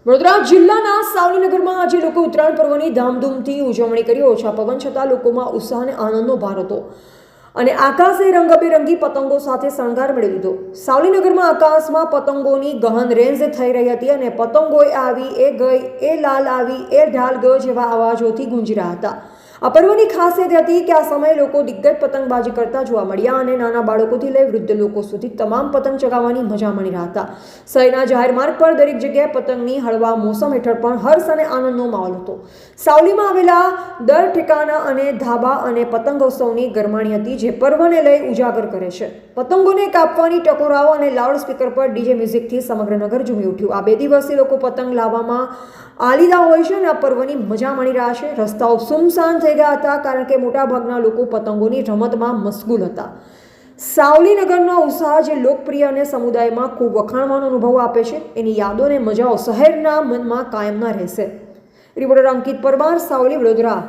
વડોદરા જિલ્લાના સાવલીનગરમાં આજે લોકો ઉત્તરાયણ પર્વની ધામધૂમથી ઉજવણી કરી. ઓછા પવન છતાં લોકોમાં ઉત્સાહ અને આનંદનો ભાર હતો અને આકાશે રંગબેરંગી પતંગો સાથે શણગાર મેળવી દીધો. સાવલીનગરમાં આકાશમાં પતંગોની ગહન રેન્જ થઈ રહી હતી અને પતંગોએ આવી એ ગઈ, એ લાલ આવી, એ ઢાલ ગયો જેવા અવાજોથી ગુંજી રહ્યા હતા. આ પર્વની ખાસિયત હતી કે આ સમયે લોકો દિગ્ગજ પતંગબાજી કરતા જોવા મળ્યા અને નાના બાળકોથી લઈ વૃદ્ધ લોકો સુધી તમામ પતંગ ચગાવવાની મજા માણી રહ્યા હતા. શહેરના જાહેર માર્ગ પર દરેક જગ્યાએ પતંગની હળવા મોસમ હેઠળ પણ હર્ષ અને આનંદનો માહોલ હતો. સાવલીમાં આવેલા દર ઠેકાણા અને ધાબા અને પતંગોત્સવની ગરમાણી હતી જે પર્વને લઈ ઉજાગર કરે છે. પતંગોને કાપવાની ટકોરાઓ અને લાઉડ સ્પીકર પર ડીજે મ્યુઝિકથી સમગ્ર નગર ઝૂમી ઉઠ્યું. આ 2 દિવસથી લોકો પતંગ લાવવામાં આલીદા હોય છે અને આ પર્વની મજા માણી રહ્યા છે. રસ્તાઓ સુમસાન થઈ ગયા હતા કારણ કે મોટાભાગના લોકો પતંગોની રમતમાં મશગુલ હતા. સાવલીનગરનો ઉત્સાહ જે લોકપ્રિય અને સમુદાયમાં ખૂબ વખાણવાનો અનુભવ આપે છે, એની યાદો અને મજાઓ શહેરના મનમાં કાયમના રહેશે. રિપોર્ટર અંકિત પરમાર, સાવલી, વડોદરા.